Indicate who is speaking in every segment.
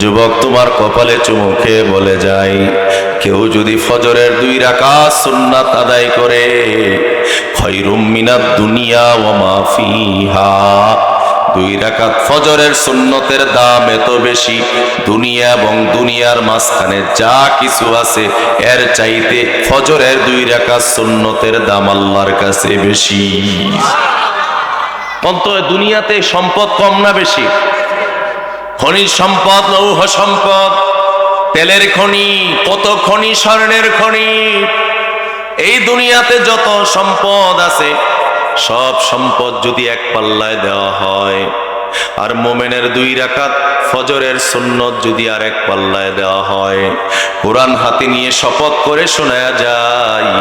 Speaker 1: যুবক তোমার কপালে চুমু খেয়ে বলে যাই, কেউ যদি ফজরের 2 রাকাত সুন্নাত আদায় করে, খায়রুম মিনাদ দুনিয়া ওয়া মা ফিহা, 2 রাকাত ফজরের সুন্নতের দাম এত বেশি, দুনিয়া এবং দুনিয়ার মাঝখানে যা কিছু আছে এর চাইতে ফজরের 2 রাকাত সুন্নতের দাম আল্লাহর কাছে বেশি। অন্তত দুনিয়াতে সম্পদ কম না বেশি? খনিজ সম্পদ, লৌহ সম্পদ, তেলের খনি, কত খনি, স্বর্ণের খনি, এই দুনিয়াতে যত সম্পদ আছে সব সম্পদ যদি এক পাল্লায় দেওয়া হয়, আর মোমেনের 2 রাকাত ফজরের সুন্নত যদি আর এক পাল্লায় দেওয়া হয়, কোরআন হাতে নিয়ে শপথ করে শোনা যায়,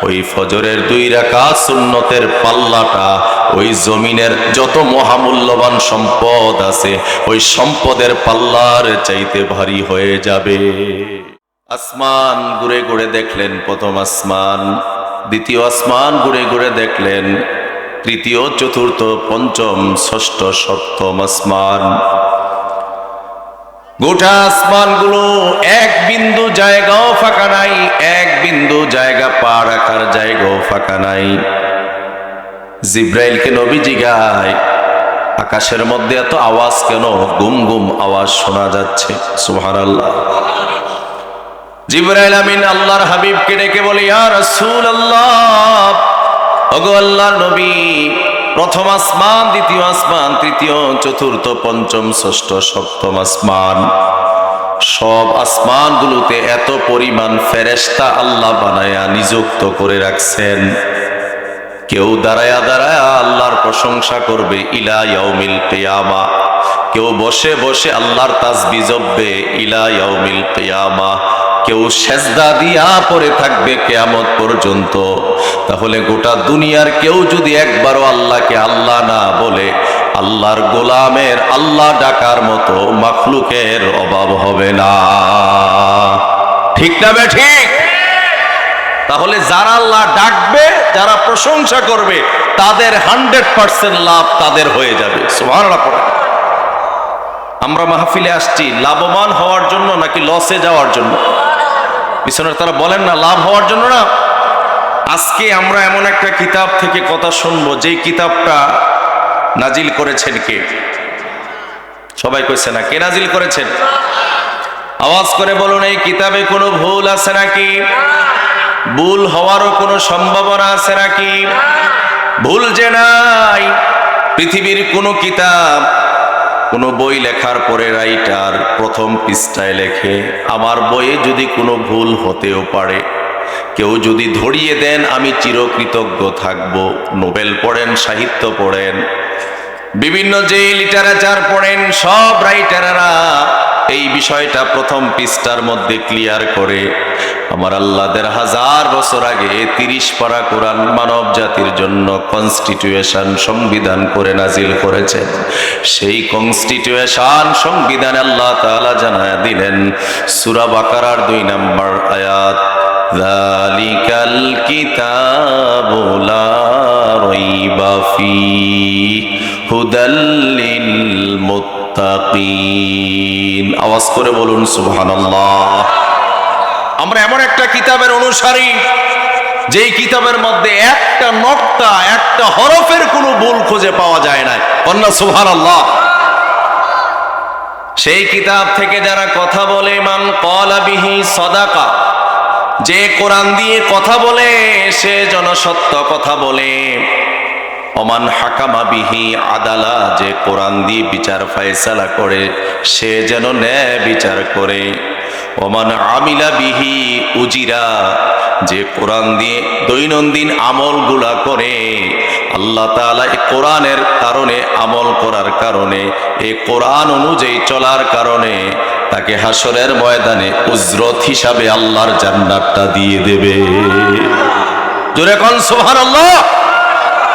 Speaker 1: ওই ফজরের 2 রাকাত সুন্নতের পাল্লাটা ওই জমিনের যত মহামূল্যবান সম্পদ আছে ওই সম্পদের পাল্লার চাইতে ভারী হয়ে যাবে। আসমান ঘুরে ঘুরে দেখলেন, প্রথম আসমান, দ্বিতীয় আসমান ঘুরে ঘুরে দেখলেন, তৃতীয়, চতুর্থ, পঞ্চম, ষষ্ঠ, সপ্তম আসমান। গোটা আসমানগুলো এক বিন্দু জায়গাও ফাঁকা নাই, এক বিন্দু জায়গা পা রাখার জায়গাও ফাঁকা নাই। জিব্রাইলকে নবী জিগায়, আকাশের মধ্যে এত আওয়াজ কেন? গুম গুম আওয়াজ শোনা যাচ্ছে। সুবহানাল্লাহ। জিবরাইল আমিন আল্লাহর হাবিবকে ডেকে বলে, ইয়া রাসূলুল্লাহ, ওগো আল্লাহর নবী, প্রথম আসমান, দ্বিতীয় আসমান, তৃতীয়, চতুর্থ, পঞ্চম, ষষ্ঠ, সপ্তম আসমান, সব আসমানগুলোতে এত পরিমাণ ফেরেশতা আল্লাহ বানায়া নিযুক্ত করে রাখছেন, কেউ দাঁড়ায়া দাঁড়ায়া আল্লাহর প্রশংসা করবে ইলা ইয়াউমিল কিয়ামা, কেউ বসে বসে আল্লাহর তাসবিহ জপবে ইলা ইয়াউমিল কিয়ামা, কেউ সেজদা দিয়া পড়ে থাকবে কিয়ামত পর্যন্ত। তাহলে গোটা দুনিয়ার কেউ যদি একবারও আল্লাহকে আল্লাহ না বলে, আল্লাহর গোলামের আল্লাহ ডাকার মতো মাখলুকের অভাব হবে না। ঠিক না বে ঠিক? তাহলে যারা আল্লাহ ডাকবে, যারা প্রশংসা করবে, তাদের 100% লাভ তাদের হয়ে যাবে। সুবহানাল্লাহ। আমরা মাহফিলে আসছি লাভবান হওয়ার জন্য নাকি লসে যাওয়ার জন্য? পিছনের তারা বলেন না লাভ হওয়ার জন্য না। আজকে আমরা এমন একটা কিতাব থেকে কথা শুনবো, যেই কিতাবটা নাজিল করেছেন কে? সবাই কইছে না, কে নাজিল করেছেন? আওয়াজ করে বলুন, এই কিতাবে কোনো ভুল আছে নাকি? ভুল হওয়ারও কোনো সম্ভাবনা আছে নাকি? ভুল যে নাই। পৃথিবীর কোনো কিতাব, কোনো বই লেখার পরে রাইটার প্রথম পৃষ্ঠায় লেখে, আমার বইয়ে যদি কোনো ভুল হতেও পারে, কেউ যদি ধরিয়ে দেন আমি চিরকৃতজ্ঞ থাকব। নোবেল পড়েন, সাহিত্য পড়েন, বিভিন্ন যে লিটারেচার পড়েন, সব রাইটাররা এই বিষয়টা প্রথম পৃষ্ঠার মধ্যে ক্লিয়ার করে। আমার আল্লাহ 1000 বছর আগে 30 পারা কোরআন মানব জাতির জন্য কনস্টিটিউশন, সংবিধান করে নাজিল করেছেন। সেই কনস্টিটিউশন, সংবিধান আল্লাহ তাআলা জানায়া দিলেন সূরা বাকারার 2 নম্বর আয়াত, যালিকাল কিতাবু লা রাইবা ফীহি হুদাল লিল মুত্তাকিন। আওয়াজ করে বলুন সুবহানাল্লাহ। আমরা এমন একটা কিতাবের অনুসারী, যেই কিতাবের মধ্যে একটা নক্তা, একটা হরফের কোনো ভুল খুঁজে পাওয়া যায় না। কন্যা সুবহানাল্লাহ। সেই কিতাব থেকে যারা কথা বলে, মান ক্বালা বিহি সাদাকা, যে কোরআন দিয়ে কথা বলে সে যেন সত্য কথা বলে। ওমান হাকামা বিহি আদালা, যে কোরআন দিয়ে বিচার ফায়সালা করে সে যেন ন্যায় বিচার করে। ওমান আমিলা বিহি উজিরা, যে কোরআন দিয়ে দৈনন্দিন আমলগুলা করে, আল্লাহ তাআলা এই কোরআনের কারণে, আমল করার কারণে, এই কোরআন অনুযায়ী চলার কারণে তাকে হাসরের ময়দানে উজরত হিসাবে আল্লাহর জান্নাতটা দিয়ে দেবে। জোরে কোন সুবহানাল্লাহ।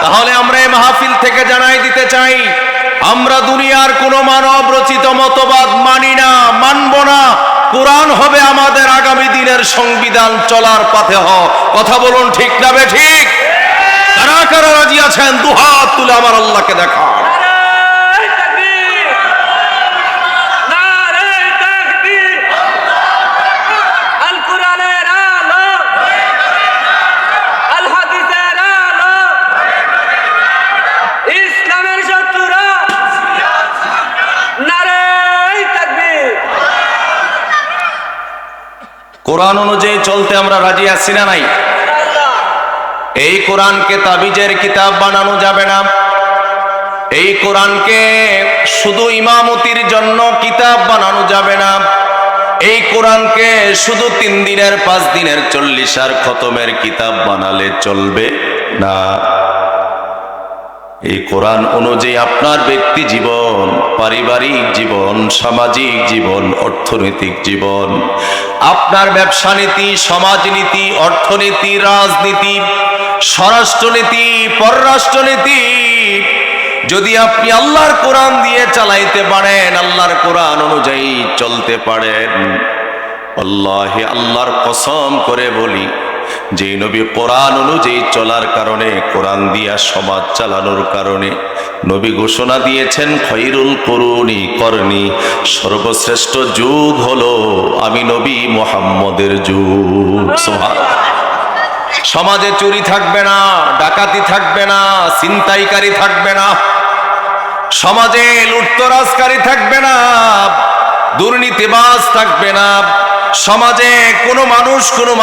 Speaker 1: তাহলে আমরা এই মাহফিল থেকে জানাই দিতে চাই, আমরা দুনিয়ার কোনো মানব রচিত মতবাদ মানি না, মানব না। কোরআন হবে আমাদের আগামী দিনের সংবিধান, চলার পথে কথা বলুন ঠিক না বে ঠিক? কারা কারা রাজি আছেন দুহাত তুলে আমার আল্লাহকে দেখান। কোরআন অনুযায়ী চলতে আমরা রাজি আছি না নাই? এই কোরআনকে তাবিজের কিতাব বানানো যাবে না। এই কোরআনকে শুধু ইমামতির জন্য কিতাব বানানো যাবে না। এই কোরআনকে শুধু 3 দিনের 5 দিনের 40 আর খতমের কিতাব বানালে চলবে না। এই কোরআন অনুযায়ী আপনার ব্যক্তি জীবন, পারিবারিক জীবন, সামাজিক জীবন, অর্থনৈতিক জীবন, আপনার ব্যবসা নীতি, সমাজনীতি, অর্থনীতি, রাজনীতি, স্বরাষ্ট্রনীতি, পররাষ্ট্রনীতি যদি আপনি আল্লাহর কোরআন দিয়ে চালাইতে পারেন, আল্লাহর কোরআন অনুযায়ী চলতে পারেন, আল্লাহে আল্লাহর কসম করে বলি, যে নবী কোরআন অনুযায়ী চলার কারণে, কোরআন দিয়া সমাজ চালানোর কারণে নবী ঘোষণা দিয়েছেন, খৈরুল কুরুনি করনি, সর্বশ্রেষ্ঠ যুগ হলো আমি নবী মুহাম্মদের যুগ। সুবহানাল্লাহ। সমাজে চুরি থাকবে না, ডাকাতি থাকবে না, ছিনতাইকারী থাকবে না, সমাজে লুটতরাজকারী থাকবে না, দুর্নীতিবাজ থাকবে না, সমাজে কোনো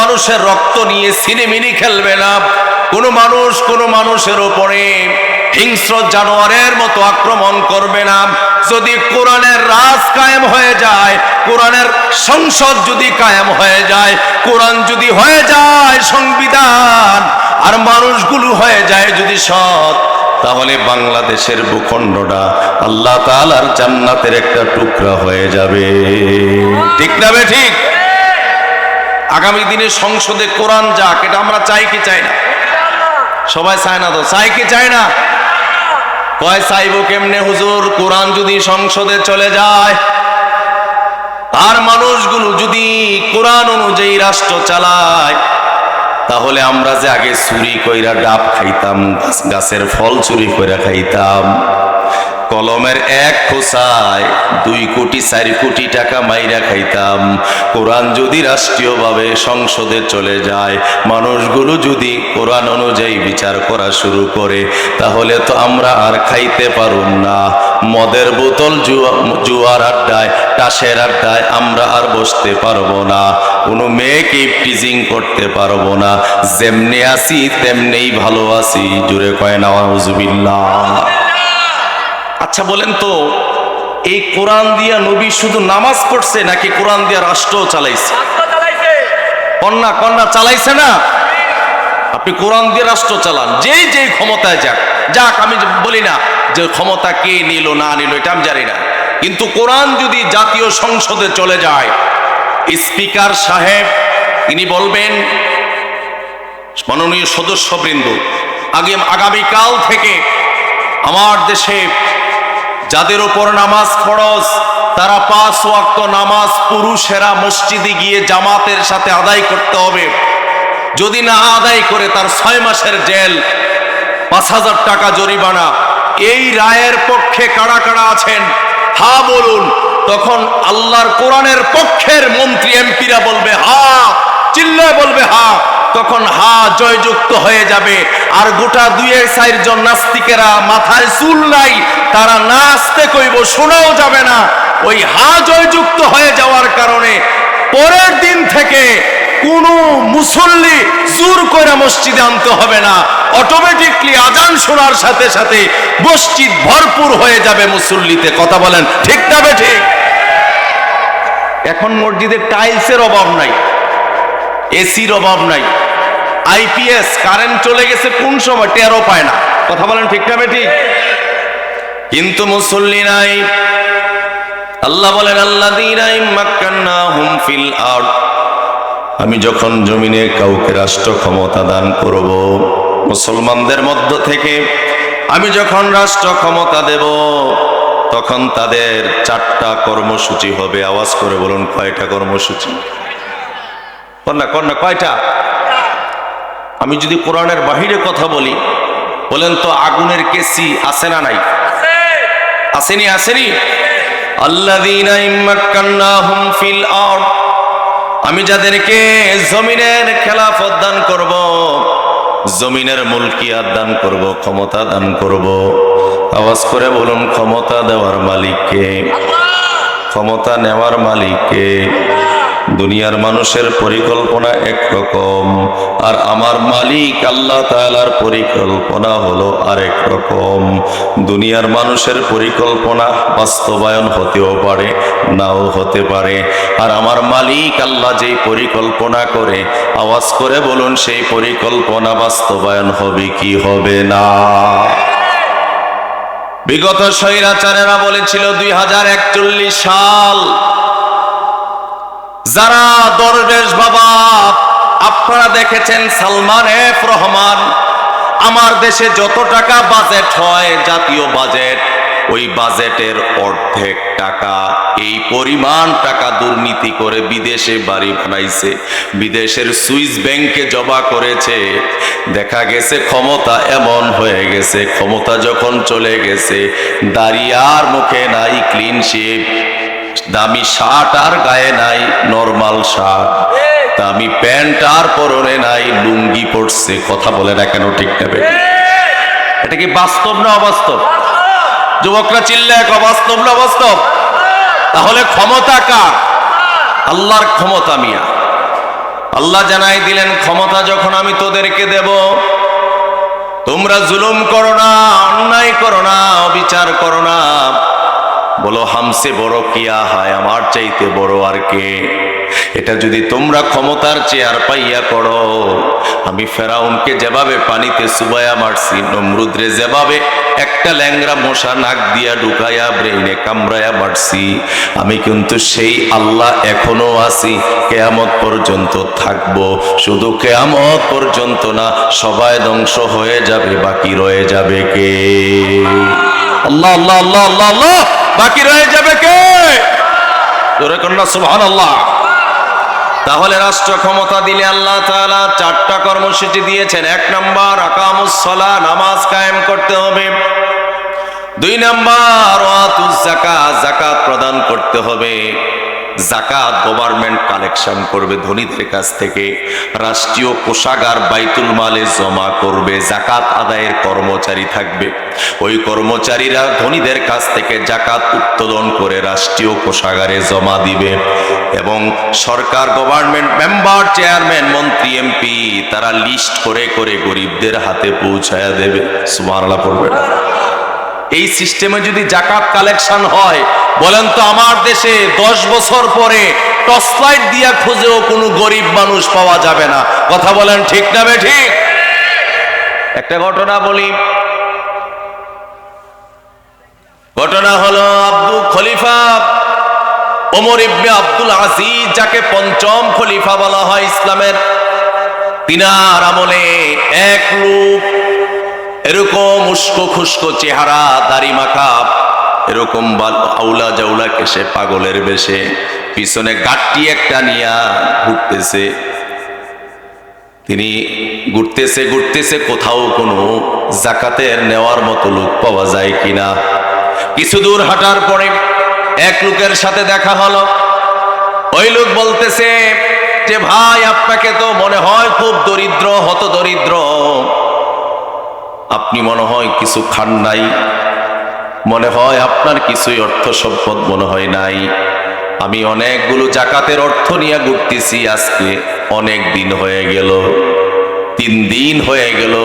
Speaker 1: মানুষের রক্ত নিয়ে ছিনিমিনি খেলবে না, কোনো মানুষের ওপরে হিংস্র জানোয়ারের মতো আক্রমণ করবে না। যদি কোরআনের রাজ কায়েম হয়ে যায়, কোরআনের সংসদ যদি কায়েম হয়ে যায়, কোরআন যদি হয়ে যায় সংবিধান, আর মানুষগুলো হয়ে যায় যদি সৎ, তাহলে বাংলাদেশের ভূখণ্ডটা আল্লাহ তাআলার জান্নাতের একটা টুকরা হয়ে যাবে। ঠিক না বে ঠিক? আগামী দিনে সংসদে কোরআন যাক, এটা আমরা চাই কি চাই না? সবাই চায় না তো? চাই কি চাই না? কয় চাইবো কেমনে হুজুর? কোরআন যদি সংসদে চলে যায় আর মানুষগুলো যদি কোরআন অনুযায়ী রাষ্ট্র চালায়, তাহলে আমরা যে আগে চুরি কইরা ডাব খাইতাম, গাছের ফল চুরি কইরা খাইতাম, কলমের 1 খোসায় 2 কোটি 4 কোটি টাকা মাইরা খাইতাম, কোরআন যদি রাষ্ট্রীয়ভাবে সংসদে চলে যায়, মানুষগুলো যদি কোরআন অনুযায়ী বিচার করা শুরু করে, তাহলে তো আমরা আর খাইতে পারুম না। মদের বোতল, জুয়ার আড্ডায়, তাসের আড্ডায় আমরা আর বসতে পারবো না, কোনো মেয়েকে টিজিং করতে পারবো না। যেমনি আছি তেমনিই ভালো আছি। জুড়ে কয় নাউজুবিল্লাহ। আচ্ছা বলেন তো, এই কোরআন দিয়া নবী শুধু নামাজ পড়ছে নাকি কোরআন দিয়া রাষ্ট্র চালাইছে? কন্যা চালাইছে না? আপনি কোরআন দিয়ে রাষ্ট্র চালান, যেই ক্ষমতায় যাক, আমি বলি না যে ক্ষমতা কে নিল না নিল, এটা আমি জানি না, কিন্তু কোরআন যদি জাতীয় সংসদে চলে যায়, স্পিকার সাহেব তিনি বলবেন, মাননীয় সদস্যবৃন্দ, আগামীকাল থেকে আমার দেশে যাদের উপর নামাজ ফরজ, তারা 5 ওয়াক্ত নামাজ পুরুষেরা মসজিদে গিয়ে জামাতের সাথে আদায় করতে হবে। যদি না আদায় করে তার 6 মাসের জেল, 5000 টাকা জরিমানা। এই রায়ের পক্ষে কারা কারা আছেন হা বলুন। তখন আল্লাহর কোরআনের পক্ষের মন্ত্রী এমপিরা বলবে হা, চিল্লায় বলবে হা, তখন হা জয়যুক্ত হয়ে যাবে। আর গোটা 2-4 জন নাস্তিকেরা মাথায় চুল নাই, তারা নাচতে কইব, শোনাও যাবে না। ওই হা জয়যুক্ত হয়ে যাওয়ার কারণে পরের দিন থেকে কোন মুসল্লি জোর করে মসজিদে আনতে হবে না, অটোমেটিকলি আজান শোনার সাথে সাথে মসজিদ ভরপুর হয়ে যাবে মুসল্লিতে। কথা বলেন ঠিক না বে ঠিক? এখন মসজিদে টাইলসের অভাব নাই, এসির অভাব নাই, আইপিএস কারেন্ট চলে গেছে কোন সময় টেরও পায় না। কথা বলেন ঠিক না বে ঠিক? কিন্তু মুসল্লি নাই। আল্লাহ বলেন আল্লাযীনা ইম্মাক্কান্নাহুম ফিল আরদ, আমি যখন জমিনে কাউকে রাষ্ট্র ক্ষমতা দান করব, মুসলমানদের মধ্য থেকে আমি যখন রাষ্ট্র ক্ষমতা দেব, তখন তাদের 4টা কর্মসূচি হবে। আওয়াজ করে বলুন কয়টা কর্মসূচি? কন্যা কয়টা? আমি যদি কোরআনের বাহিরে কথা বলি, বলেন তো আগুনের কেসি আছে না নাই? আসেনি? আল্লাযীনা ইম্মাক্কান্নাহুম ফিল আরদ, আমি যাদেরকে জমিনের খেলাফত দান করব, জমিনের মুলকিয়াত দান করব, ক্ষমতা দান করব। আওয়াজ করে বলুন ক্ষমতা দেওয়ার মালিক কে? ক্ষমতা নেওয়ার মালিক কে? দুনিয়ার মানুষের পরিকল্পনা একরকম, আর আমার মালিক আল্লাহ তাআলার পরিকল্পনা হলো আরেক রকম। দুনিয়ার মানুষের পরিকল্পনা বাস্তবায়ন হতেও পারে, নাও হতে পারে, আর আমার মালিক আল্লাহ যেই পরিকল্পনা করে, আওয়াজ করে বলুন, সেই পরিকল্পনা বাস্তবায়ন হবে কি হবে না? বিগত স্বৈরাচারেরা বলেছিল 2041 সাল, যারা দরবেশ বাবা, আপনারা দেখেছেন সালমান এফ রহমান, আমার দেশে যত টাকা বাজেট হয়, জাতীয় বাজেট, ওই বাজেটের অর্ধেক টাকা, এই পরিমাণ টাকা দুর্নীতি করে বিদেশে বাড়ি বানাইছে, বিদেশের সুইস ব্যাংকে জমা করেছে। দেখা গেছে ক্ষমতা এমন হয়ে গেছে, ক্ষমতা যখন চলে গেছে, দাড়ি আর মুখে নাই, ক্লিন শেভ, দামি শার্ট আর গায়ে নাই, নরমাল শার্ট, দামি প্যান্ট আর পরনে নাই, লুঙ্গি পড়ছে। কথা বলে না কেন, ঠিক নেবে? এটা কি বাস্তব না অবাস্তব? যুবকরা চিল্লায়, অবাস্তব না অবাস্তব? তাহলে ক্ষমতা কার? আল্লাহর ক্ষমতা মিয়া। আল্লাহ জানাই দিলেন, ক্ষমতা যখন আমি তোদেরকে দেব, তোমরা জুলুম করো না, অন্যায় করো না, অবিচার করো না। বলো, হামসে বড় কিয়া হয়, আমার চাইতে বড় আর কে? এটা যদি তোমরা ক্ষমতার চেয়ার পাইয়া করো, আমি ফেরাউনকে যেভাবে পানিতে চুবাইয়া মারছি, নমরুদরে যেভাবে একটা ল্যাংরা মশা নাক দিয়া ঢুকাইয়া ব্রেইনে কামড়াইয়া মারছি, আমি কিন্তু সেই আল্লাহ এখনো আছি, কেয়ামত পর্যন্ত থাকবো। শুধু কেয়ামত পর্যন্ত না, সবাই ধ্বংস হয়ে যাবে, বাকি রয়ে যাবে কে? আল্লাহ আল্লাহ আল্লাহ আল্লাহ আল্লাহ। বাকি রয়ে যাবে কে? জোরে কন্যা সুবহানাল্লাহ। তাহলে রাষ্ট্র ক্ষমতা দিলে আল্লাহ তাআলা 4টা কর্মসূচি দিয়েছেন। 1 নাম্বার, আকামুস সালাহ, নামাজ কায়েম করতে হবে। 2 নাম্বার, ওয়াতুজ যাকাত, যাকাত প্রদান করতে হবে। যাকাত গভর্নমেন্ট কালেকশন করবে ধনীদের কাছ থেকে, রাষ্ট্রীয় কোষাগার বাইতুল মালে জমা করবে, যাকাত আদায়ের কর্মচারী থাকবে, ওই কর্মচারীরা ধনীদের কাছ থেকে যাকাত উত্তোলন করে রাষ্ট্রীয় কোষাগারে জমা দিবে। এবং সরকার, গভর্নমেন্ট মেম্বার, চেয়ারম্যান, মন্ত্রী, এমপি, তারা লিস্ট করে করে গরিবদের হাতে পৌঁছায়া দেবে। সুবহানাল্লাহ পড়বে না? এই সিস্টেমে যদি যাকাত কালেকশন হয়, বলেন তো আমার দেশে 10 বছর পরে টর্চ লাইট দিয়া খুঁজেও কোনো গরিব মানুষ পাওয়া যাবে না। কথা বলেন ঠিক না বেঠিক? একটা ঘটনা বলি। ঘটনা হলো আব্দুল খলিফা ওমর ইবনে আব্দুল আজিজ, যাকে 5ম খলিফা বলা হয় ইসলামের, তিনার আমলে এক লোক এরকম উস্কো খুস্কো চেহারা, দাড়ি মাখা, এরকম আউলা জাউলা কেশে, পাগলের বেশে, পিছনে গাট্টি একটা নিয়া ঘুরতেছে। তিনি ঘুরতেছে ঘুরতেছে, কোথাও কোনো যাকাতের নেওয়ার মতো লোক পাওয়া যায় কিনা। কিছু দূর হাঁটার পরে এক লোকের সাথে দেখা হলো। ওই লোক বলতেছে যে, ভাই, আপনাকে তো মনে হয় খুব দরিদ্র, হত দরিদ্র, আপনি মনে হয় কিছু খান নাই, মনে হয় আপনার কিছুই অর্থ সম্পদ মনে হয় নাই। আমি অনেকগুলো যাকাতের অর্থ নিয়ে ঘুরতেছি, আজকে অনেক দিন হয়ে গেল, 3 দিন হয়ে গেল,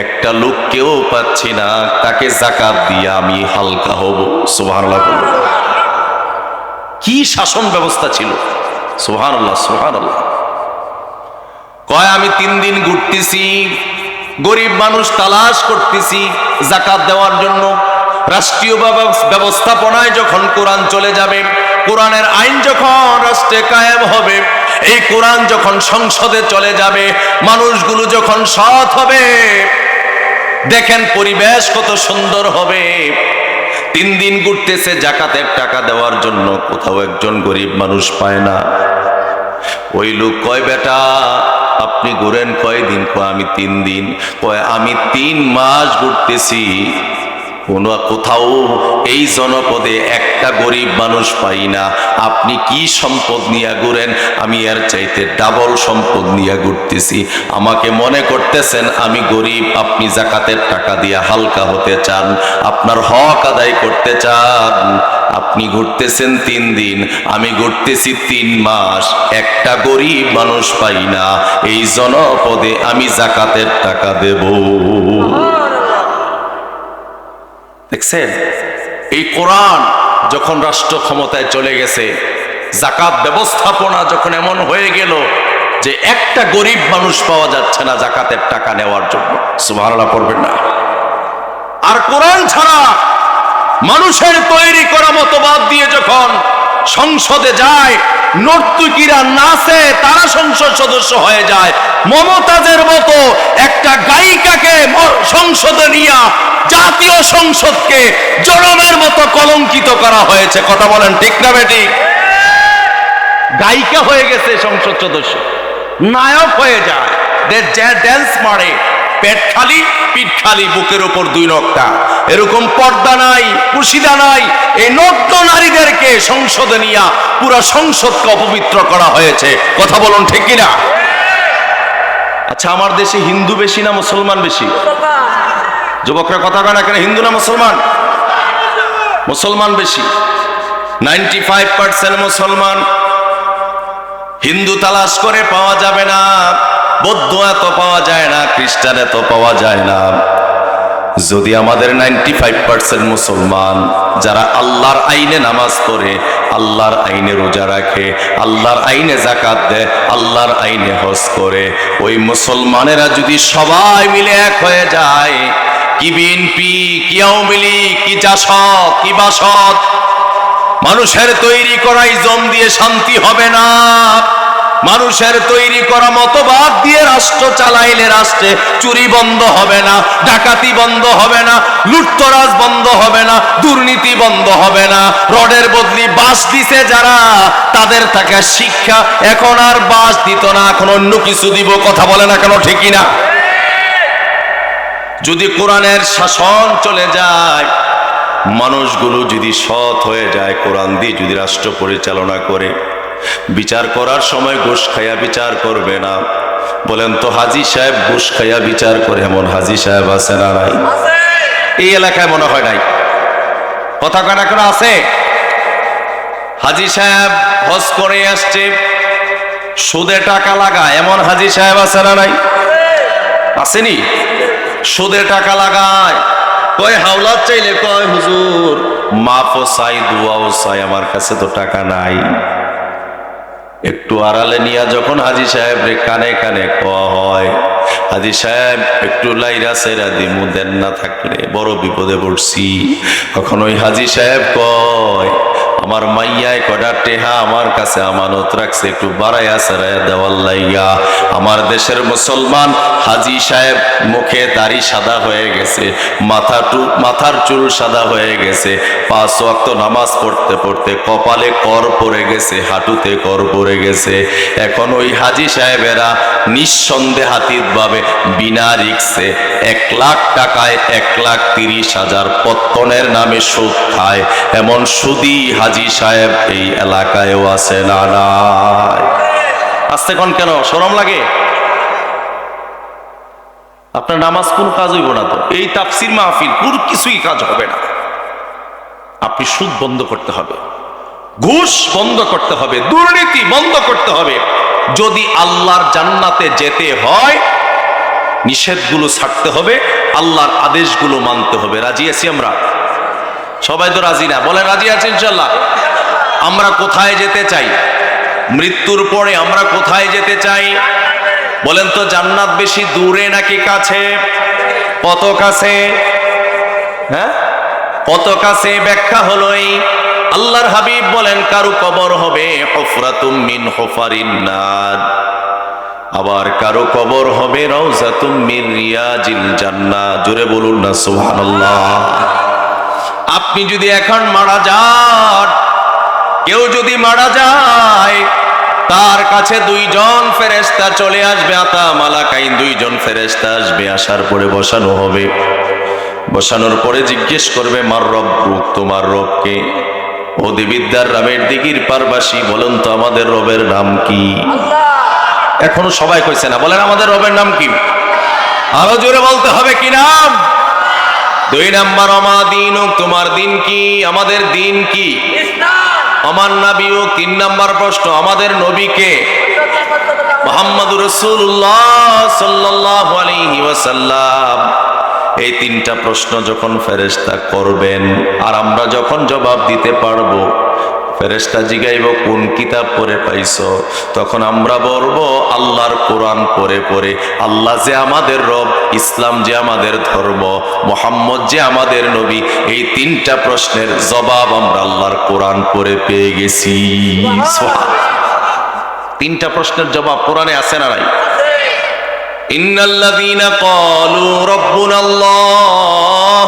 Speaker 1: একটা লোককেও পাচ্ছি না, তাকে যাকাত দিয়ে আমি হালকা হব। সুবহানাল্লাহ। কি শাসন ব্যবস্থা ছিল! সুবহানাল্লাহ সুবহানাল্লাহ। কয়, আমি 3 দিন ঘুরতেছি, গরিব মানুষ তালাশ করতেছি যাকাত দেওয়ার জন্য। রাষ্ট্রীয় ব্যবস্থাপনায় যখন কোরআন চলে যাবে, কোরআনের আইন যখন রাষ্ট্রে কায়েম হবে, এই কোরআন যখন সংসদে চলে যাবে, মানুষগুলো যখন সৎ হবে, দেখেন পরিবেশ কত সুন্দর হবে। 3 দিন ঘুরতেছে যাকাতের টাকা দেওয়ার জন্য, কোথাও একজন গরিব মানুষ পায় না। ওই লোক কয়, বেটা আপনি ঘুরেন কয়দিন? কয়, আমি 3 দিন। কয়, আমি 3 মাস ঘুরতেছি, কোথাও এই জনপদে একটা গরিব মানুষ পাই না। আপনি কি সম্পদ নিয়ে ঘুরেন, আমি এর চাইতে ডাবল সম্পদ নিয়ে ঘুরতেছি। আমাকে মনে করতেছেন আমি গরিব, আপনি জাকাতের টাকা দিয়ে হালকা হতে চান, আপনার হক আদায় করতে চান। আপনি ঘুরতেছেন 3 দিন, আমি ঘুরতেছি 3 মাস, একটা গরিব মানুষ পাই না, এই জনপদে আমি জাকাতের টাকা দেব। দেখছেন, এই কোরআন যখন রাষ্ট্র ক্ষমতায় চলে গেছে, জাকাত ব্যবস্থাপনা যখন এমন হয়ে গেল যে একটা গরিব মানুষ পাওয়া যাচ্ছে না জাকাতের টাকা নেওয়ার জন্য, সুবহানাল্লাহ পড়বেন না। আর কোরআন ছাড়া মানুষের তৈরি করা মতবাদ দিয়ে যখন সংসদে যায়, নর্তকীরা নাচে, তারা সংসদ সদস্য হয়ে যায়। মমতাজের মতো একটা গায়িকাকে সংসদে নিয়ে জাতীয় সংসদকে জনমের মতো কলঙ্কিত করা হয়েছে। কথা বলেন ঠিক না বেঠিক? গায়িকা হয়ে গেছে সংসদ সদস্য, নায়ক হয়ে যায়, ড্যান্স মারে, পেট খালি পিঠ খালি, বুকের উপর 2 নকটা, এরকম পর্দা নাই, কুশিদা নাই। এই নগ্ন নারীদেরকে সংসদে নিয়ে পুরো সংসদকে অপবিত্র করা হয়েছে। কথা বলুন ঠিক কিনা? আচ্ছা, আমার দেশে হিন্দু বেশি না মুসলমান বেশি? যুবকরা কথা কয় না কেন? হিন্দু না মুসলমান? মুসলমান বেশি, 95% মুসলমান। হিন্দু তালাশ করে পাওয়া যাবে না, বৌদ্ধ এত পাওয়া যায় না, খ্রিস্টান এত পাওয়া যায় না। যদি আমাদের 95% মুসলমান যারা আল্লাহর আইনে নামাজ পড়ে, আল্লাহর আইনে রোজা রাখে, আল্লাহর আইনে জাকাত দেয়, আল্লাহর আইনে হজ করে, ওই মুসলমানেরা যদি সবাই মিলে এক হয়ে যায়, কি বিএনপি, কি আওয়ামী লীগ, কি জাসদ, কি বাসদ, মানুষের তৈরি করা ইজম দিয়ে শান্তি হবে না। মানুষের তৈরি করা মতবাদ দিয়ে রাষ্ট্র চালাইলে রাষ্ট্রে চুরি বন্ধ হবে না, ডাকাতি বন্ধ হবে না, লুটতরাজ বন্ধ হবে না, দুর্নীতি বন্ধ হবে না। রডের বদলি বাঁশ দিছে যারা, তাদের থেকে শিক্ষা, এখন আর বাঁশ দিত না, এখন অন্য কিছু দিব। কথা বলে না কেন? ঠিকই না? যদি কোরআনের শাসন চলে যায়, মানুষগুলো যদি সৎ হয়ে যায়, কোরআন দিয়ে যদি রাষ্ট্র পরিচালনা করে, বিচার করার সময় ঘুষ খাইয়া বিচার করবে না। বলেন তো, হাজী সাহেব ঘুষ খাইয়া বিচার করে এমন হাজী সাহেব আছে না নাই? এই এলাকায় মনে হয় নাই। কথা কানা কেন? আছে। হাজী সাহেব হজ করে আসছে, সুদে টাকা লাগায় এমন হাজী সাহেব আছে না নাই? আসেনি? সুদে টাকা লাগায়, কয় হাওলাত চাইলে কয় হুজুর মাফও চাই, দুয়াও চাই, আমার কাছে তো টাকা নাই। একটু আড়ালে নিয়ে যখন হাজী সাহেব রে কানে কানে কওয়া হয়, হাজী সাহেব একটু লাইরা সেরা দিমু, দেন না থাকলে বড় বিপদে পড়ছি। কখন ওই হাজী সাহেব কয়, আমার মাইয়ায় কটা টেহা আমার কাছে আমানত রাখছে, একটু বাড়াইয়া সারাইয়া দেওয়ার লাইয়া। আমার দেশের মুসলমান হাজী সাহেব মুখে দাড়ি সাদা হয়ে গেছে, মাথার চুল সাদা হয়ে গেছে, 5 ওয়াক্ত নামাজ পড়তে পড়তে কপালে কর পড়ে গেছে, হাঁটুতে কর পড়ে গেছে। এখন ওই হাজী সাহেবেরা নিঃসন্দেহাতীত ভাবে বিনা রিক্সে 1 লাখ টাকায় 1,30,000 পত্তনের নামে সুদ খায়, এমন সুদী হাজী সাহেব এই এলাকায়ও আছে না নাই? আসতে কোন কেন? শরম লাগে? আপনার নামাজ কোন কাজ হইব না তো, এই তাফসির মাহফিল কোন কিছুই কাজ হবে না। আপনি সুদ বন্ধ করতে হবে, ঘুষ বন্ধ করতে হবে, দুর্নীতি বন্ধ করতে হবে। যদি আল্লাহর জান্নাতে যেতে হয়, নিষেধগুলো ছাড়তে হবে, আল্লাহর আদেশগুলো মানতে হবে। রাজি আছি আমরা? সবাই তো রাজি না, বলে রাজি আছি ইনশাল্লাহ। আমরা কোথায় যেতে চাই? মৃত্যুর পরে আমরা কোথায় যেতে চাই? বলেন তো, জান্নাত বেশি দূরে নাকি কাছে? কত কাছে? হ্যাঁ, কত কাছে? ব্যাখ্যা হলোই, আল্লাহর হাবিব বলেন কারো কবর হবে হুফরাতুম মিন হুফারিন নার, আবার কারো কবর হবে রাউযাতুম মিন রিয়াজিল জান্নাহ। জোরে বলুন না সুবহানাল্লাহ। আপনি যদি এখন মারা যান, কেউ যদি মারা যায়, তার কাছে 2 জন ফেরেশতা চলে আসবে, আতা মালাকাইন 2 জন ফেরেশতা আসবে, আসার পরে বসানো হবে। বসানোর পরে জিজ্ঞেস করবে মার রব্বুক, তোমার রবকে? ও দেবিদ্যার রামের দিঘির পারবাসী, বলুন তো আমাদের রবের নাম কি? এখনো সবাই কইছে না, বলেন আমাদের রবের নাম কি? আরো জোরে বলতে হবে কি নাম? 2 নাম্বার, আমা দীনুক, তোমার দিন কি? আমাদের দিন কি? আমার নবীও। 3 নাম্বার প্রশ্ন, আমাদের নবীকে? মুহাম্মদুর রাসূলুল্লাহ সাল্লাল্লাহু আলাইহি ওয়াসাল্লাম। এই 3টা প্রশ্ন যখন ফেরেশতা করবেন আর আমরা যখন জবাব দিতে পারবো, ফেরেশতা জিগাইব কোন কিতাব পড়ে পাইছো, তখন আমরা বলবো আল্লাহর কোরআন পড়ে পড়ে আল্লাহ যে আমাদের রব, ইসলাম যে আমাদের ধর্ম, মুহাম্মদ যে আমাদের নবী, এই 3টা প্রশ্নের জবাব আমরা আল্লাহর কোরআন পড়ে পেয়ে গেছি। 3টা প্রশ্নের জবাব কোরআনে আছে না নাই? ইন্নাল্লাযীনা ক্বালু রাব্বুনাল্লাহ,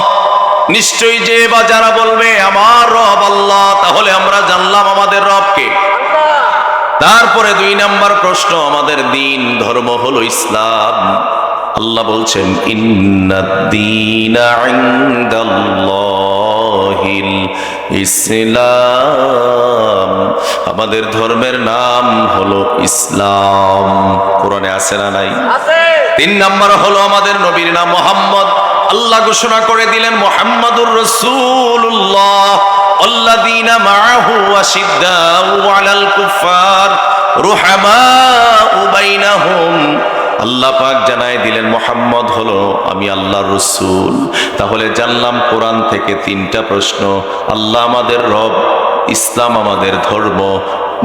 Speaker 1: নিশ্চয়ই যে বা যারা বলবে আমার রব আল্লাহ, তাহলে আমরা জানলাম আমাদের রবকে। তারপরে 2 নাম্বার প্রশ্ন, আমাদের দিন ধর্ম হলো ইসলাম। আল্লাহ বলছেন ইন্নাদ-দীনা ইনদাল্লাহিল ইসলাম, আমাদের ধর্মের নাম হলো ইসলাম। কোরআনে আছে না নাই? আছে। 3 নাম্বার হলো আমাদের নবীর নাম মুহাম্মদ। আল্লাহ ঘোষণা করে দিলেন মুহাম্মাদুর রাসূলুল্লাহ, আল্লাযীনা মাআহু আশিদ্দাউ আলাল কুফার রুহামাউ বাইনাহুম। আল্লাহ পাক জানায় দিলেন মুহাম্মদ হলো আমি আল্লাহর রাসূল। তাহলে জানলাম কোরআন থেকে 3টা প্রশ্ন, আল্লাহ আমাদের রব, ইসলাম আমাদের ধর্ম,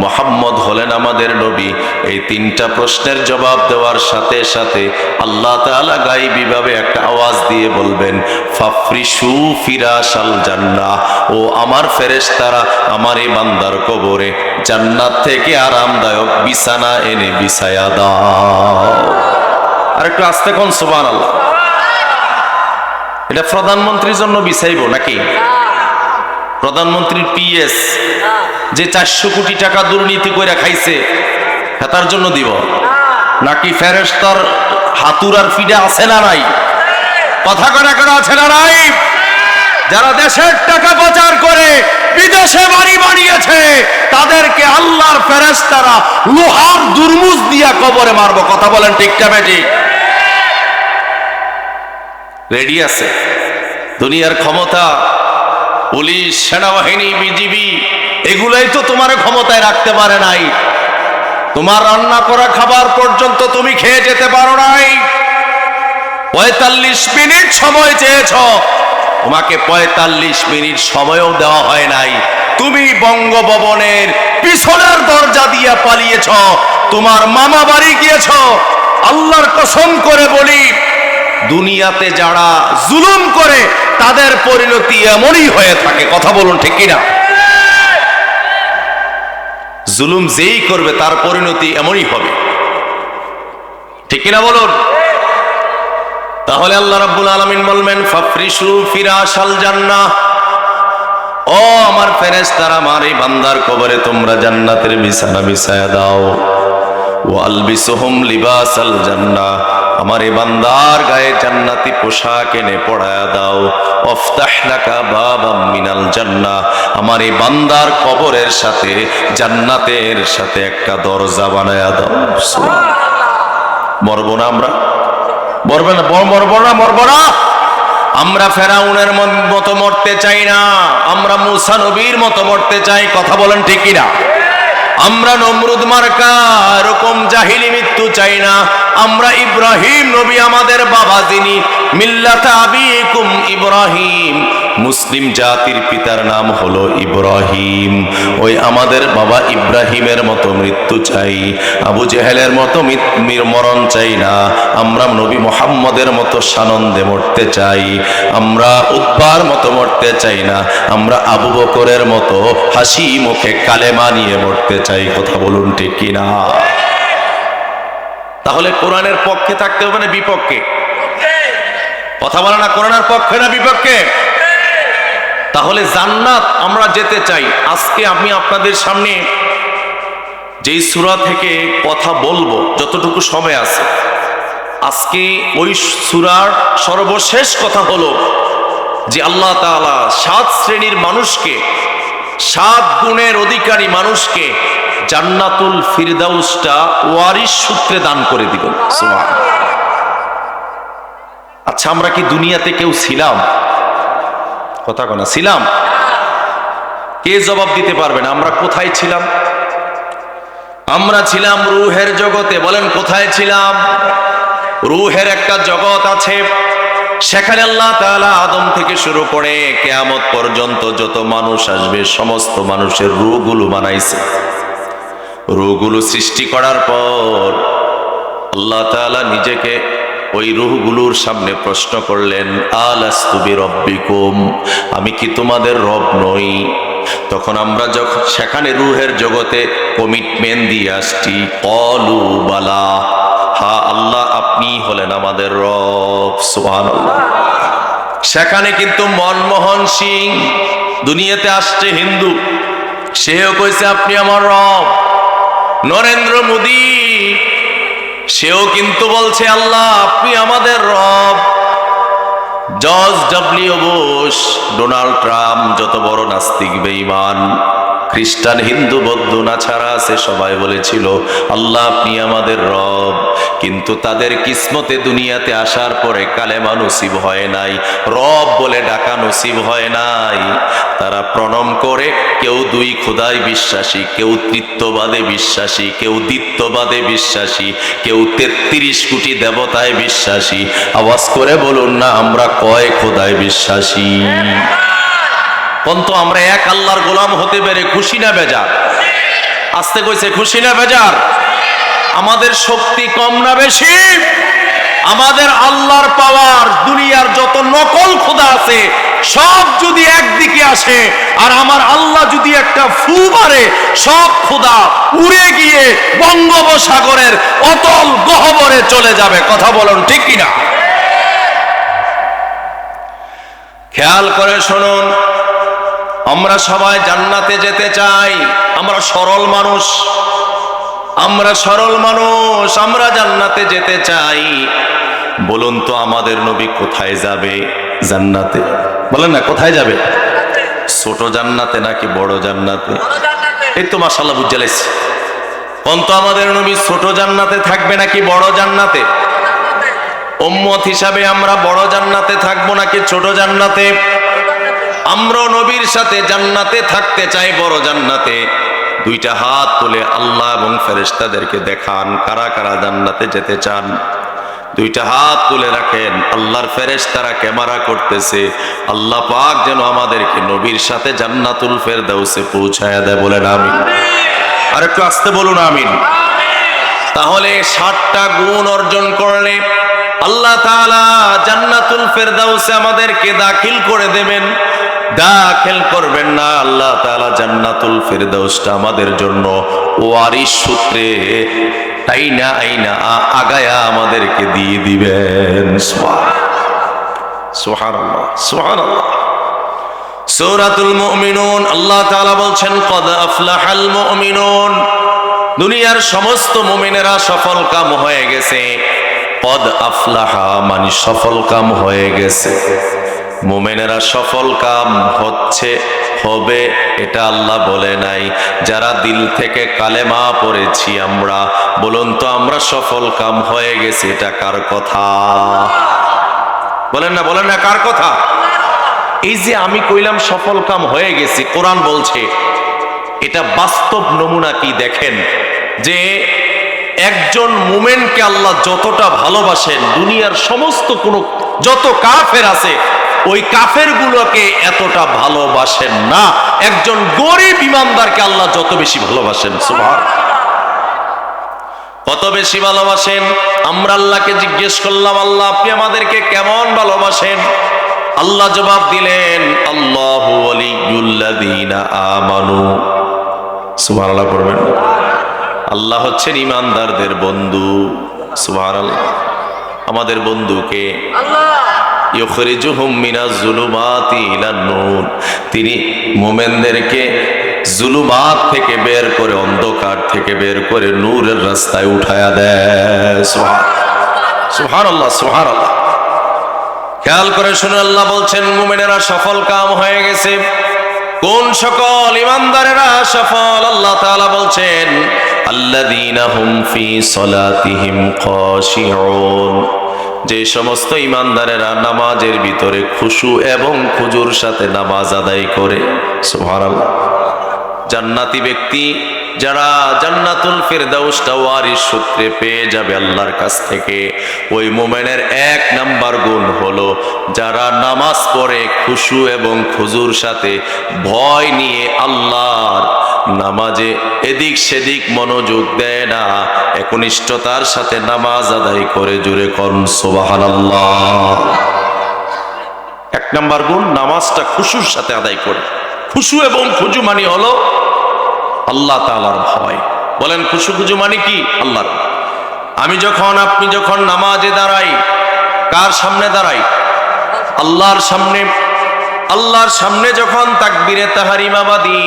Speaker 1: মুহাম্মদ হলেন আমাদের নবী। এই 3টা প্রশ্নের জবাব দেওয়ার সাথে সাথে আল্লাহ তাআলা গায়বী ভাবে একটা আওয়াজ দিয়ে বলবেন ফাফরিশু ফিরাশাল জান্নাহ, ও আমার ফেরেশতারা আমার এই বান্দার কবরে জান্নাত থেকে আরামদায়ক বিছানা এনে বিছায়া দাও। আর একটু আস্তে কোন সুবহানাল্লাহ। এটা প্রধানমন্ত্রীর জন্য বিছাইবো নাকি? প্রধানমন্ত্রীর পিএস যে 400 কোটি টাকা দুর্নীতি করে খাইছে তার জন্য দিব নাকি ফেরেশতার হাতুরার ফিডে আছে না নাই? কথা করা করা আছে না নাই? যারা দেশের টাকা পাচার করে বিদেশে বাড়ি বানিয়েছে তাদেরকে আল্লাহর ফেরেশতারা লোহার দুর্মুজ দিয়া কবরে মারবো। কথা বলেন ঠিক না বেঠিক? রেডি আছে? দুনিয়ার ক্ষমতা, পুলিশ, সেনাবাহিনী, বিজিবি, এগুলাই তো তোমার ক্ষমতায় রাখতে পারে নাই। তোমার রান্না করা খাবার পর্যন্ত তুমি খেয়ে যেতে পারো নাই। 45 মিনিট সময় চেয়েছ, তোমাকে 45 মিনিট সময়ও দেওয়া হয় নাই। তুমি বঙ্গভবনের পিছনের দরজা দিয়ে পালিয়েছ, তোমার মামা বাড়ি গিয়েছ। আল্লাহর কসম করে বলি, দুনিয়াতে যারা জুলুম করে তাদের পরিণতি এমনই হয়ে থাকে। কথা বলুন ঠিক কিনা? জুলুম যেই করবে তার পরিণতি এমনই হবে, ঠিক কিনা বলুন? তাহলে আল্লাহ রাব্বুল আলামিন বলবেন ফাফরিশু ফিরাশাল জান্নাহ, ও আমার ফেরেশতারা আমার এই বান্দার কবরে তোমরা জান্নাতের বিছানা বিছায়া দাও। ওয়ালবিসুহুম লিবাসাল জান্নাহ, আমার এই বান্দার গায়ে জান্নাতি পোশাক এনে পরায়া দাও। ওয়াফতাহ লাকা বাবাম মিনাল জান্নাহ, আমার এই বান্দার কবরের সাথে জান্নাতের সাথে একটা দরজা বানায়া দাও। মরবো না আমরা? মরবে না? মরবো না? আমরা ফেরাউনের মতো মরতে চাই না, আমরা মুসা নবীর মতো মরতে চাই। কথা বলেন ঠিক কিনা? আমরা নমরুদ মার্কা এরকম জাহিলি মৃত্যু চাই না। আমরা ইব্রাহিম নবী আমাদের বাবা, যিনি মিল্লাতা আবিকুম ইব্রাহিম, মুসলিম জাতির পিতার নাম হলো ইব্রাহিম, ওই আমাদের বাবা ইব্রাহিমের মতো মৃত্যু চাই। আবু জেহেলের মতো মরণ চাই না। আমরা নবী মুহাম্মদের মতো সানন্দে মরতে চাই। আমরা উতবার মতো মরতে চাই না। আমরা আবু বকরের মতো হাসি মুখে কালেমা নিয়ে মরতে চাই। কথা বলুন ঠিক কিনা? তাহলে কোরআনের পক্ষে থাকতে হবে না বিপক্ষে? কথা বলে না, কোরআনের পক্ষে না বিপক্ষে? তাহলে জান্নাত আমরা যেতে চাই। আজকে আমি আপনাদের সামনে যেই সূরা থেকে কথা বলবো, যতটুকু সময় আছে, আজকে ওই সূরার সর্বশেষ কথা হলো যে আল্লাহ তাআলা 7 শ্রেণীর মানুষকে, 7 গুণের অধিকারী মানুষকে জান্নাতুল ফিরদাউসটা ওয়ারিশ সূত্রে দান করে দিবেন। সুবহানাল্লাহ। আচ্ছা, আমরা কি দুনিয়াতে কেউ ছিলাম? কথা কনা ছিলাম? কে জবাব দিতে পারবেন আমরা কোথায় ছিলাম? আমরা ছিলাম রূহের জগতে। বলেন কোথায় ছিলাম? রূহের একটা জগৎ আছে, সেখানে আল্লাহ তাআলা আদম থেকে শুরু করে কিয়ামত পর্যন্ত যত মানুষ আসবে সমস্ত মানুষের রূহগুলো বানাইছে। রূহগুলো সৃষ্টি করার পর আল্লাহ তাআলা নিজেকে ওই রূহগুলোর সামনে প্রশ্ন করলেন, আলাস্তু বিরব্বিকুম, আমি কি তোমাদের রব নই? তখন আমরা যখন সেখানে রূহের জগতে কমিটমেন্ট দিয়ে আসছি, ক্বালু বালা, হ্যাঁ আল্লাহ আপনি হলেন আমাদের রব। সুবহানাল্লাহ। সেখানে কিন্তু মনমোহন সিং দুনিয়াতে আসছে হিন্দু, সেও কইছে আপনি আমার রব। নরেন্দ্র মোদী সেও কিন্তু বলছে আল্লাহ আপনি আমাদের রব। George W Bush, Donald Trump, যত বড় নাস্তিক বেঈমান, খ্রিস্টান, হিন্দু, বৌদ্ধ না ছাড়া আছে, সবাই বলেছিল আল্লাহ আপনি আমাদের রব। কিন্তু তাদের কিসমতে দুনিয়াতে আসার পরে কালেমা নসিব হয় নাই, রব বলে ডাকা নসিব হয় নাই। তারা প্রণাম করে কেউ 2 খোদায় বিশ্বাসী, কেউ তৃত্ববাদে বিশ্বাসী, কেউ দ্বিত্ববাদে বিশ্বাসী, কেউ 33 কোটি দেবতায় বিশ্বাসী। আওয়াজ করে বলুন না আমরা কয় খোদায় বিশ্বাসী? কিন্তু আমরা এক আল্লাহর গোলাম হতে পেরে খুশি না বেজার? আস্তে কইছে খুশি না বেজার? আমাদের শক্তি কম না বেশি? আমাদের আল্লাহর পাওয়ার, দুনিয়ার যত নকল খোদা আছে সব যদি একদিকে আসে আর আমার আল্লাহ যদি একটা ফু মারে, সব খোদা উড়ে গিয়ে বঙ্গোপসাগরের অতল গহ্বরে চলে যাবে। কথা বলুন ঠিক কিনা? খেয়াল করে শুনুন, আমরা সবাই জান্নাতে যেতে চাই। আমরা সরল মানুষ, আমরা সরল মানুষ, আমরা জান্নাতে যেতে চাই। বলুন তো আমাদের নবী কোথায় যাবে জান্নাতে? বলেন না কোথায় যাবে? ছোট জান্নাতে নাকি বড় জান্নাতে? এই তো মাশাআল্লাহ বুঝাইছে। কোন তো আমাদের নবী ছোট জান্নাতে থাকবে নাকি বড় জান্নাতে? উম্মত হিসাবে আমরা বড় জান্নাতে থাকবো নাকি ছোট জান্নাতে? আমরা নবীর সাথে জান্নাতে থাকতে চাই, বড় জান্নাতে। 2টা হাত তুলে আল্লাহ এবং ফেরেশতাদেরকে দেখান কারা কারা জান্নাতে যেতে চান। 2টা হাত তুলে রাখেন, আল্লাহর ফেরেশতারা ক্যামেরা করতেছে। আল্লাহ পাক যেন আমাদেরকে নবীর সাথে জান্নাতুল ফেরদাউসে পৌঁছায়া দেয়। বলেন আমিন। আর একটু আস্তে বলুন আমিন। তাহলে 7টা গুণ অর্জন করলে আল্লাহ তাআলা জান্নাতুল ফেরদাউসে আমাদেরকে দাখিল করে দেবেন। দাখিল করবেন না, আল্লাহ তাআলা জান্নাতুল ফেরদাউসটা আমাদের জন্য ওয়ারিশ সূত্রে তাইনা আইনা আগায়া আমাদেরকে দিয়ে দিবেন। সুবহানাল্লাহ, সুবহানাল্লাহ। সূরাতুল মুমিনুন আল্লাহ তাআলা বলছেন কদ আফলাহাল মুমিনুন, দুনিয়ার সমস্ত মুমিনেরা সফল কাম হয়ে গেছে। কদ আফলাহা মানে সফল কাম হয়ে গেছে। মুমিনেরা সফল কাম হচ্ছে, হবে, এটা আল্লাহ বলে নাই। যারা দিল থেকে কালেমা পড়েছি আমরা, বলুন তো আমরা সফল কাম হয়ে গেছে, এটা কার কথা? বলেন না, বলেন না কার কথা? এই যে আমি কইলাম সফল কাম হয়ে গেছি, কোরআন বলছে এটা বাস্তব নমুনা কি দেখেন, যে একজন মুমিনকে আল্লাহ যতটা ভালোবাসেন, দুনিয়ার সমস্ত যত কাফের আছে ওই কাফের গুলোকে এতটা ভালোবাসেন না। একজন গরিব ইমানদারকে আল্লাহ যত বেশি ভালোবাসেন, সুবহানাল্লাহ, কত বেশি ভালোবাসেন। আমরা আল্লাহকে জিজ্ঞেস করলাম আল্লাহ আপনি আমাদেরকে কেমন ভালোবাসেন? আল্লাহ জবাব দিলেন আল্লাহু ওয়ালিয়ুল্লাযীনা আমানু। সুবহানাল্লাহ পড়বেন। আল্লাহ হচ্ছেন ইমানদারদের বন্ধু। সুবহানাল্লাহ। আমাদের বন্ধুকে আল্লাহ ইউখরিজুহুম মিনাজ যুলুমাতি ইলান নূর, তিনি মুমিনদেরকে জুলুমাত থেকে বের করে, অন্ধকার থেকে বের করে নূরের রাস্তায় উঠায়া দেয়। সুবহানাল্লাহ, সুবহানাল্লাহ, সুবহানাল্লাহ। খেয়াল করে শুনে আল্লাহ বলছেন মুমিনেরা সফল কাম হয়ে গেছে। কোন সকল ইমানদারেরা সফল? আল্লাহ তাআলা বলছেন আল্লাযীনা হুম ফি সলাতিহিম খাশিউন, যে সমস্ত ইমানদারেরা নামাজের ভিতরে খুশু এবং খুজুর সাথে নামাজ আদায় করে। সুবহানাল্লাহ। জান্নাতি ব্যক্তি যারা জান্নাতুল ফিরদাউসটা ওয়ারিস সূত্রে পেয়ে যাবে আল্লাহর কাছ থেকে, ওই মুমিনের এক নাম্বার গুণ হলো যারা নামাজ পড়ে খুশু এবং খুজুর সাথে, ভয় নিয়ে আল্লাহর নামাজে এদিক সেদিক মনোযোগ দেয় না, একনিষ্ঠতার সাথে নামাজ আদায় করে। জুড়ে করুন সুবহানাল্লাহ। এক নাম্বার গুণ, নামাজটা খুশুর সাথে আদায় করে। খুশু এবং খুজু মানে হলো আল্লাহ তাআলার ভয়। বলেন খুশু খুজু মানে কি? আল্লাহর। আমি যখন, আপনি যখন নামাজে দাঁড়াই, কার সামনে দাঁড়াই? আল্লাহর সামনে। আল্লাহর সামনে যখন তাকবীরে তাহরিমা বাঁধি,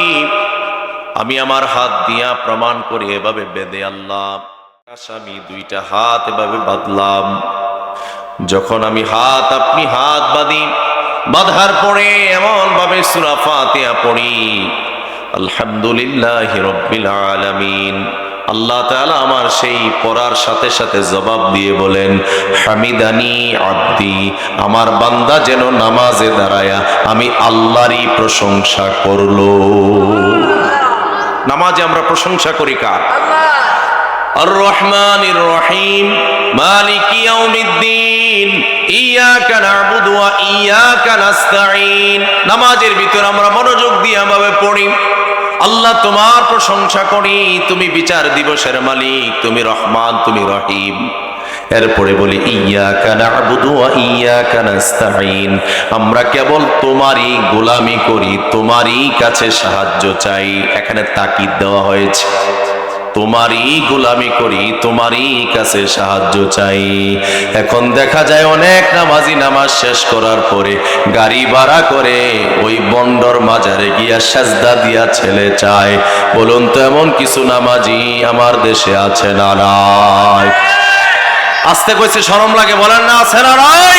Speaker 1: আমি আমার হাত দিয়া প্রমাণ করি এভাবে বেঁধে, আল্লাহ আমি দুইটা হাত এভাবে বাঁধলাম। যখন আমি হাত, আপনি হাত বাঁধি, বাঁধার পরে এমন ভাবে সূরা ফাতিহা পড়ি, আলহামদুলিল্লাহি রাব্বিল আলামিন। আল্লাহ তাআলা আমার সেই পড়ার সাথে সাথে জবাব দিয়ে বলেন হামিদানি আব্দি, আমার বান্দা যেন নামাজে দাঁড়ায়া আমি আল্লাহরই প্রশংসা করলো। নামাজে আমরা প্রশংসা করি কার? আর রহমানির রহিম মালিকি ইয়াউমিদ্দিন ইয়াকা না'বুদু ওয়া ইয়াকা নাস্তাঈন। নামাজের ভিতর আমরা মনোযোগ দিয়ে ভাবে পড়ি, আল্লাহ তোমার প্রশংসা করি, তুমি বিচার দিবসের মালিক, তুমি রহমান, তুমি রহিম। এরপরে বলি ইয়াকা না'বুদু ওয়া ইয়াকা নাস্তাঈন, আমরা কেবল তোমারই গোলামি করি, তোমারই কাছে সাহায্য চাই। এখানে তাকিদ দেওয়া হয়েছে, তোমারই গোলামি করি, তোমারই কাছে সাহায্য চাই। এখন দেখা যায় অনেক নামাজি নামাজ শেষ করার পরে গাড়ি ভাড়া করে ওই বন্ডর মাজারে গিয়া সাজদা দিয়া ছেলে চায়। বলুন তো এমন কিছু নামাজি আমার দেশে আছে না নাই? আসতে কইছে শরম লাগে, বলেন না আছে না নাই?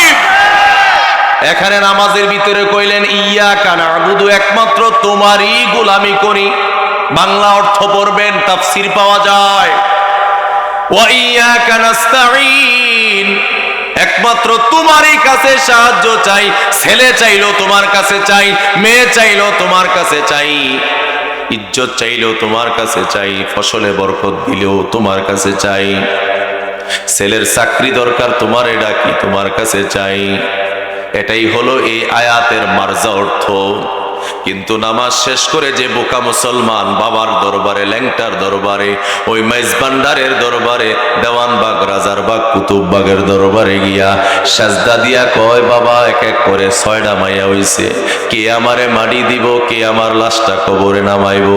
Speaker 1: এখানে নামাজের ভিতরে কইলেন ইয়াকা না'বুদু, একমাত্র তোমারই গোলামি করি। বাংলা অর্থ পড়বেন, তাফসীর পাওয়া যায় ওয়া ইয়াকা নাস্তাঈন, একমাত্র তোমারই কাছে সাহায্য চাই। ছেলে চাইলো তোমার কাছে চাই, মেয়ে চাইলো তোমার কাছে চাই, ইজ্জত চাইলো তোমার কাছে চাই, ফসলে বরকত দিলেও তোমার কাছে চাই, ছেলের চাকরি দরকার তোমারে ডাকি, তোমার কাছে চাই। এটাই হলো এই আয়াতের মারজা অর্থ। কিন্তু নামাজ শেষ করে যে বোকা মুসলমান বাবার দরবারে, ল্যাংটার দরবারে, ওই মেজবান্ডারের দরবারে, দেওয়ানবাগ, রাজারবাগ, কুতুববাগের দরবারে গিয়া সাজদা দিয়া কয় বাবা এক এক করে 6টা মাইয়া হইছে, কে আমারে মাটি দিব, কে আমার লাশটা কবরে নামাইব,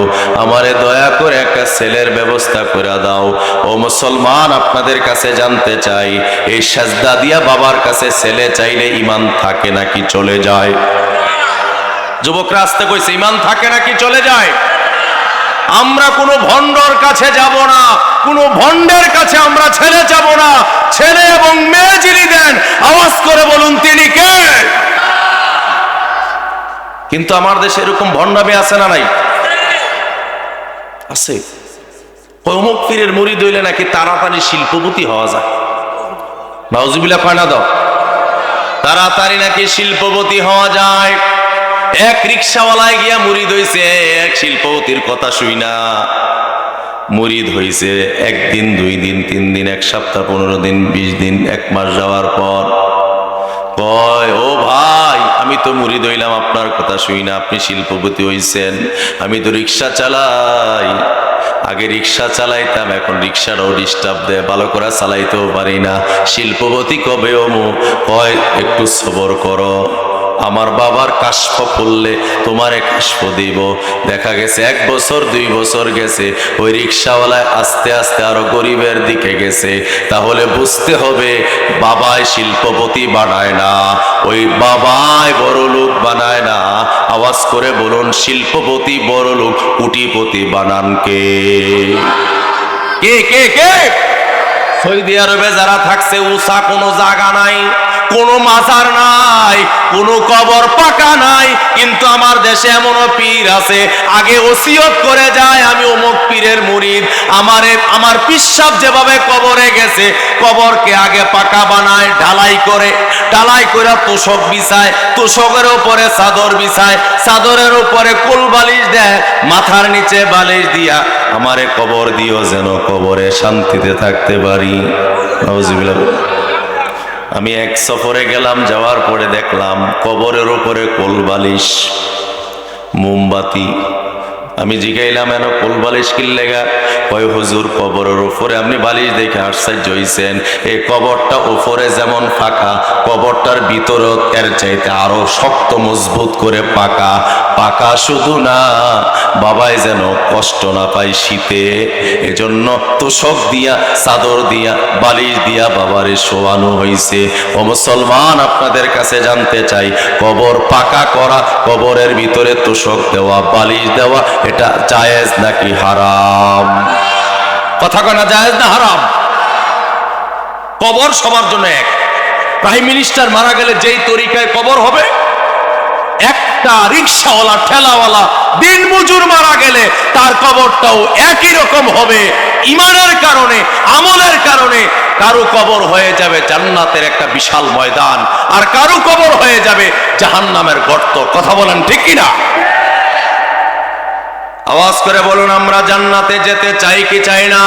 Speaker 1: আমারে দয়া করে একটা ছেলের ব্যবস্থা করে দাও। ও মুসলমান, আপনাদের কাছে জানতে চাই, এই সাজদা দিয়া বাবার কাছে ছেলে চাইলে ঈমান থাকে নাকি চলে যায়? যুবকরা আসতে কইছে, ঈমান থাকে নাকি চলে যায়? আমরা কোনো ভণ্ডর কাছে যাব না, কোনো ভণ্ডের কাছে আমরা ছেলে যাব না। ছেলে এবং মেয়ে যিনি দেন, আওয়াজ করে বলুন তিনি কে? কিন্তু আমার দেশে এরকম ভণ্ডামি আছে না নাই? আছে। অমুক পীরের মুরিদ হইলে নাকি তাড়াতাড়ি শিল্পপতি হওয়া যায়। নাউজুবিল্লাহ কয় না দাও? তাড়াতাড়ি নাকি শিল্পপতি হওয়া যায়। এক রিক্সাওয়ালায় গিয়া মুরিদ হইছে, এক শিল্পপতির কথা শুই না মুরিদ হইছে। 1 দিন 2 দিন 3 দিন 1 সপ্তাহ 15 দিন 20 দিন 1 মাস যাওয়ার পর কয়, ও ভাই আমি তো মুরিদ হইলাম, আপনার কথা শুই না, আপনি শিল্পপতি হইছেন। আমি তো রিক্সা চালাই, আগে রিক্সা চালাইতাম, এখন রিক্সাটাও ডিস্টার্ব দেয়, ভালো করে চালাইতেও পারি না। শিল্পপতি কবে হমু? কয় একটু সবর করো, আমার বাবার কাশফ পড়লে তোমারে কাশফ দিব। দেখা গেছে 1 বছর 2 বছর গেছে, ওই রিক্সাওয়ালায় আস্তে আস্তে আরো গরিবের দিকে গেছে। তাহলে বুঝতে হবে বাবাই শিল্পপতি বানায় না, ওই বাবাই বড় লোক বানায় না। আওয়াজ করে বলুন, শিল্পপতি বড় লোক কোটিপতি বানান কে? কে কে কে? সৌদি আরবে যারা থাকছে উষা কোনো জায়গা নাই, কোনো মাজার নাই, কোনো কবর পাকা নাই। কিন্তু আমার দেশে এমনও পীর আছে, আগে ওসিয়ত করে যায় আমি অমুক পীরের মুরিদ, আমার পিসাব যেভাবে কবরে গেছে কবরকে আগে পাকা বানায়, ঢালাই করে তোষক বিছায়, তোষকের উপরে চাদর বিছায়, চাদরের উপরে কোল বালিশ দেয়, মাথার নিচে বালিশ দিয়া আমারে কবর দিও যেন কবরে শান্তিতে থাকতে পারি। নাউজুবিল্লাহ। আমি এক সফরে গেলাম, যাওয়ার পরে দেখলাম কবরের উপরে কোল বালিশ, মোমবাতি। আমি জিগাইলাম এন কোল বালিশ কিল্লেগা? কয় হুজুর কবরের উপরে আপনি বালিশ দেখে আশ্চর্য হইছেন, এই কবরটা উপরে যেমন ফাঁকা, কবরটার ভিতরেও এর চাইতে আরো শক্ত মজবুত করে পাকা। পাকা শুধু না, বাবাই যেন কষ্ট না পায় শীতে, এজন্য তোষক দিয়া, চাদর দিয়া, বালিশ দিয়া বাবারে শোয়ানো হইছে। ও মুসলমান, আপনাদের কাছে জানতে চাই, কবর পাকা করা, কবরের ভিতরে তোষক দেওয়া, বালিশ দেওয়া, এটা জায়েজ নাকি হারাম? কথা কয় না, জায়েজ না হারাম? কবর সবার জন্য এক। প্রাইম মিনিস্টার মারা গেলে যেই তরিকায় কবর হবে, একটা রিকশাওয়ালা, ঠেলাওয়ালা, দিনমজুর মারা গেলে তার কবরটাও একই রকম হবে। ইমানের কারণে, আমলের কারণে কারো কবর হয়ে যাবে জান্নাতের একটা বিশাল ময়দান, আর কারো কবর হয়ে যাবে জাহান্নামের গর্ত। কথা বলেন ঠিক কিনা? আওয়াজ করে বলুন, আমরা জান্নাতে যেতে চাই কি চাই না?